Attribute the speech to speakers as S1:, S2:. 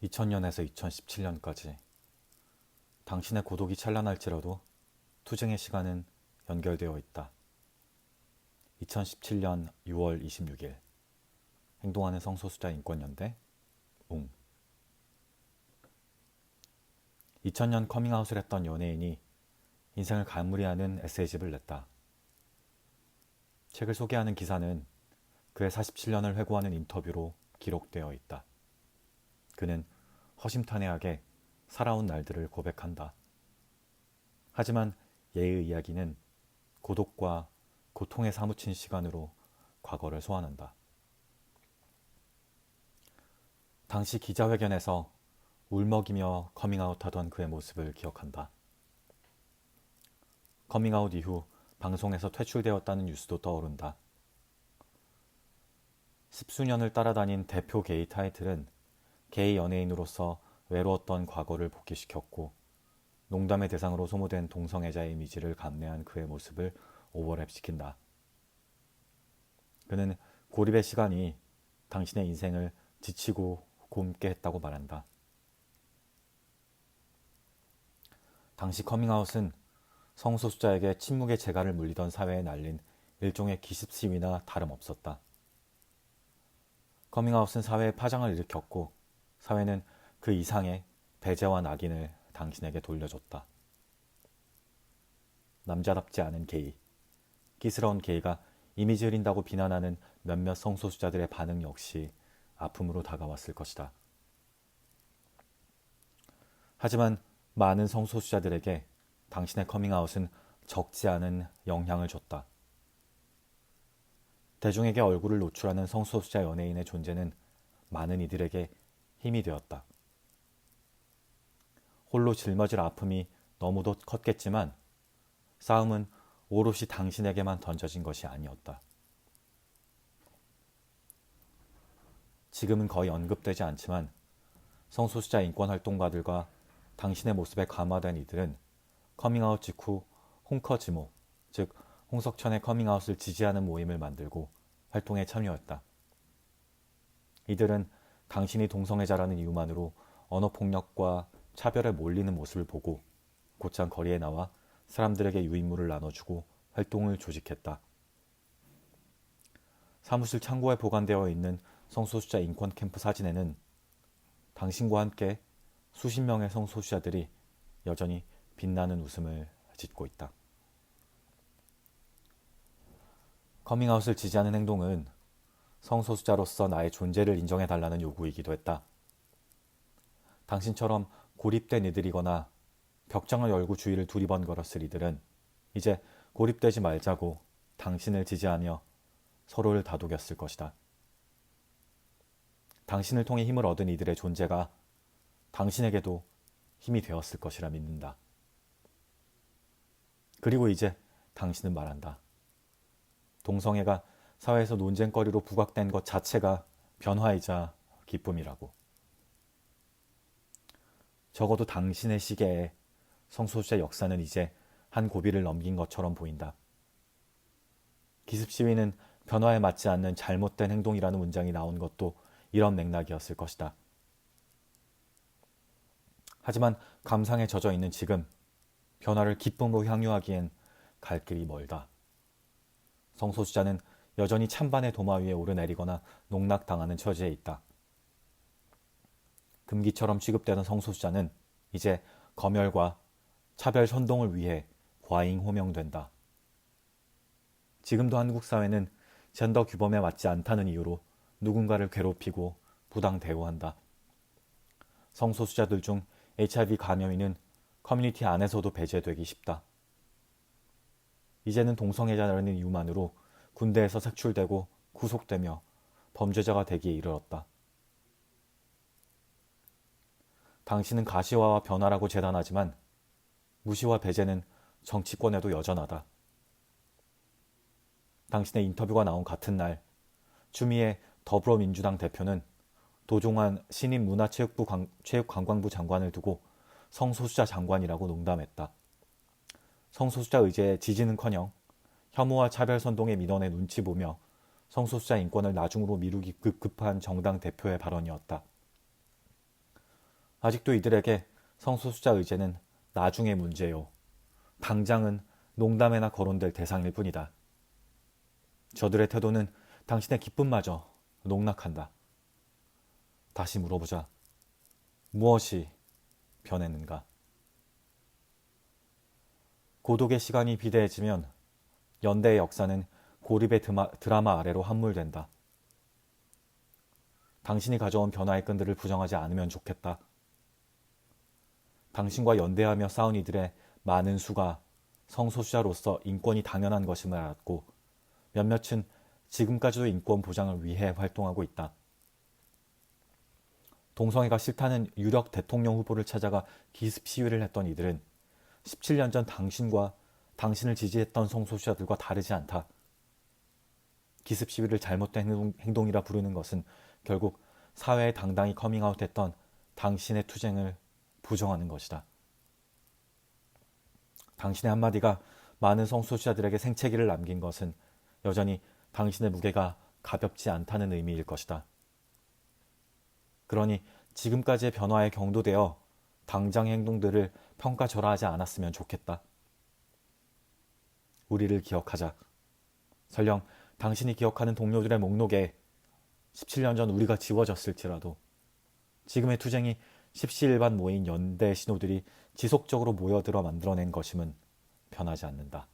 S1: 2000년에서 2017년까지 당신의 고독이 찬란할지라도 투쟁의 시간은 연결되어 있다. 2017년 6월 26일 행동하는 성소수자 인권연대 웅 2000년 커밍아웃을 했던 연예인이 인생을 갈무리하는 에세이집을 냈다. 책을 소개하는 기사는 그의 47년을 회고하는 인터뷰로 기록되어 있다. 그는 허심탄회하게 살아온 날들을 고백한다. 하지만 얘의 이야기는 고독과 고통에 사무친 시간으로 과거를 소환한다. 당시 기자회견에서 울먹이며 커밍아웃하던 그의 모습을 기억한다. 커밍아웃 이후 방송에서 퇴출되었다는 뉴스도 떠오른다. 십수년을 따라다닌 대표 게이 타이틀은 게이 연예인으로서 외로웠던 과거를 복귀시켰고 농담의 대상으로 소모된 동성애자의 이미지를 감내한 그의 모습을 오버랩시킨다. 그는 고립의 시간이 당신의 인생을 지치고 곪게 했다고 말한다. 당시 커밍아웃은 성소수자에게 침묵의 재갈을 물리던 사회에 날린 일종의 기습 시위나 다름없었다. 커밍아웃은 사회에 파장을 일으켰고 사회는 그 이상의 배제와 낙인을 당신에게 돌려줬다. 남자답지 않은 게이, 끼스러운 게이가 이미지 흐린다고 비난하는 몇몇 성소수자들의 반응 역시 아픔으로 다가왔을 것이다. 하지만 많은 성소수자들에게 당신의 커밍아웃은 적지 않은 영향을 줬다. 대중에게 얼굴을 노출하는 성소수자 연예인의 존재는 많은 이들에게 힘이 되었다. 홀로 짊어질 아픔이 너무도 컸겠지만 싸움은 오롯이 당신에게만 던져진 것이 아니었다. 지금은 거의 언급되지 않지만 성소수자 인권활동가들과 당신의 모습에 감화된 이들은 커밍아웃 직후 홍커지모, 즉 홍석천의 커밍아웃을 지지하는 모임을 만들고 활동에 참여했다. 이들은 당신이 동성애자라는 이유만으로 언어폭력과 차별에 몰리는 모습을 보고 곧장 거리에 나와 사람들에게 유인물을 나눠주고 활동을 조직했다. 사무실 창고에 보관되어 있는 성소수자 인권 캠프 사진에는 당신과 함께 수십 명의 성소수자들이 여전히 빛나는 웃음을 짓고 있다. 커밍아웃을 지지하는 행동은 성소수자로서 나의 존재를 인정해달라는 요구이기도 했다. 당신처럼 고립된 이들이거나 벽장을 열고 주위를 두리번거렸을 이들은 이제 고립되지 말자고 당신을 지지하며 서로를 다독였을 것이다. 당신을 통해 힘을 얻은 이들의 존재가 당신에게도 힘이 되었을 것이라 믿는다. 그리고 이제 당신은 말한다. 동성애가 사회에서 논쟁거리로 부각된 것 자체가 변화이자 기쁨이라고. 적어도 당신의 시계에 성소수자 역사는 이제 한 고비를 넘긴 것처럼 보인다. 기습 시위는 변화에 맞지 않는 잘못된 행동이라는 문장이 나온 것도 이런 맥락이었을 것이다. 하지만 감상에 젖어 있는 지금, 변화를 기쁨으로 향유하기엔 갈 길이 멀다. 성소수자는 여전히 찬반의 도마 위에 오르내리거나 농락당하는 처지에 있다. 금기처럼 취급되는 성소수자는 이제 검열과 차별 선동을 위해 과잉 호명된다. 지금도 한국 사회는 젠더 규범에 맞지 않다는 이유로 누군가를 괴롭히고 부당 대우한다. 성소수자들 중 HIV 감염인은 커뮤니티 안에서도 배제되기 쉽다. 이제는 동성애자라는 이유만으로 군대에서 색출되고 구속되며 범죄자가 되기에 이르렀다. 당신은 가시화와 변화라고 재단하지만 무시와 배제는 정치권에도 여전하다. 당신의 인터뷰가 나온 같은 날 추미애 더불어민주당 대표는 도종환 신임 문화체육부 체육관광부 장관을 두고 성소수자 장관이라고 농담했다. 성소수자 의제에 지지는커녕 혐오와 차별 선동의 민원에 눈치 보며 성소수자 인권을 나중으로 미루기 급급한 정당 대표의 발언이었다. 아직도 이들에게 성소수자 의제는 나중의 문제요. 당장은 농담에나 거론될 대상일 뿐이다. 저들의 태도는 당신의 기쁨마저 농락한다. 다시 물어보자. 무엇이 변했는가? 고독의 시간이 비대해지면 연대의 역사는 고립의 드라마 아래로 함몰된다. 당신이 가져온 변화의 끈들을 부정하지 않으면 좋겠다. 당신과 연대하며 싸운 이들의 많은 수가 성소수자로서 인권이 당연한 것임을 알았고 몇몇은 지금까지도 인권 보장을 위해 활동하고 있다. 동성애가 싫다는 유력 대통령 후보를 찾아가 기습 시위를 했던 이들은 17년 전 당신과 당신을 지지했던 성소수자들과 다르지 않다. 기습 시위를 잘못된 행동이라 부르는 것은 결국 사회에 당당히 커밍아웃했던 당신의 투쟁을 부정하는 것이다. 당신의 한마디가 많은 성소수자들에게 생채기를 남긴 것은 여전히 당신의 무게가 가볍지 않다는 의미일 것이다. 그러니 지금까지의 변화에 경도되어 당장의 행동들을 평가절하하지 않았으면 좋겠다. 우리를 기억하자. 설령 당신이 기억하는 동료들의 목록에 17년 전 우리가 지워졌을지라도 지금의 투쟁이 십시일반 모인 연대 신호들이 지속적으로 모여들어 만들어낸 것임은 변하지 않는다.